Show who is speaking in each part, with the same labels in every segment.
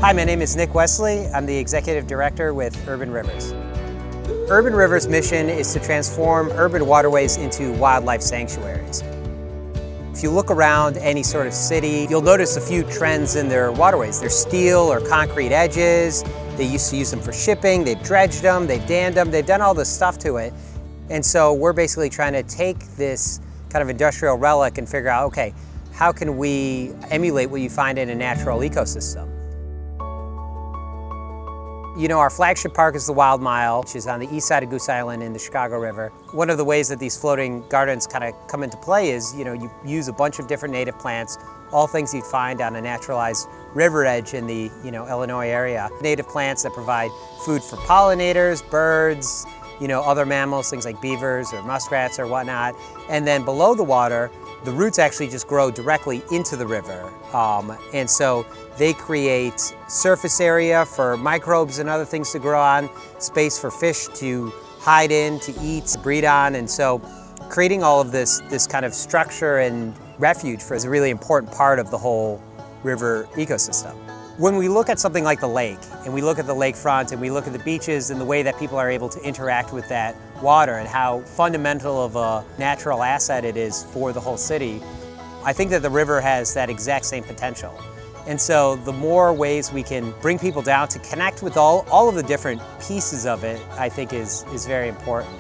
Speaker 1: Hi, my name is Nick Wesley. I'm the Executive Director with Urban Rivers. Urban Rivers' mission is to transform urban waterways into wildlife sanctuaries. If you look around any sort of city, you'll notice a few trends in their waterways. They're steel or concrete edges. They used to use them for shipping. They've dredged them, they've dammed them, they've done all this stuff to it. And so we're basically trying to take this kind of industrial relic and figure out, okay, how can we emulate what you find in a natural ecosystem? You know, our flagship park is the Wild Mile, which is on the east side of Goose Island in the Chicago River. One of the ways that these floating gardens kind of come into play is, you use a bunch of different native plants, all things you'd find on a naturalized river edge in the, Illinois area. Native plants that provide food for pollinators, birds, other mammals, things like beavers or muskrats or whatnot. And then below the water, the roots actually just grow directly into the river. And so they create surface area for microbes and other things to grow on, space for fish to hide in, to eat, breed on. And so creating all of this kind of structure and refuge is a really important part of the whole river ecosystem. When we look at something like the lake, and we look at the lakefront, and we look at the beaches and the way that people are able to interact with that water and how fundamental of a natural asset it is for the whole city, I think that the river has that exact same potential. And so the more ways we can bring people down to connect with all of the different pieces of it, I think is very important.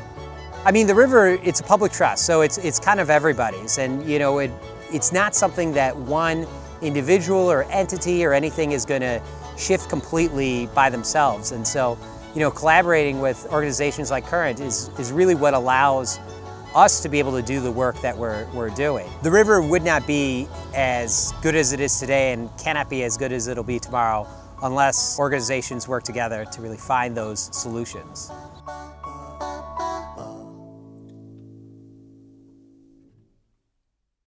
Speaker 1: I mean, the river, it's a public trust, so it's kind of everybody's. And it's not something that one individual or entity or anything is going to shift completely by themselves. And so, collaborating with organizations like Current is really what allows us to be able to do the work that we're doing. The river would not be as good as it is today and cannot be as good as it'll be tomorrow unless organizations work together to really find those solutions.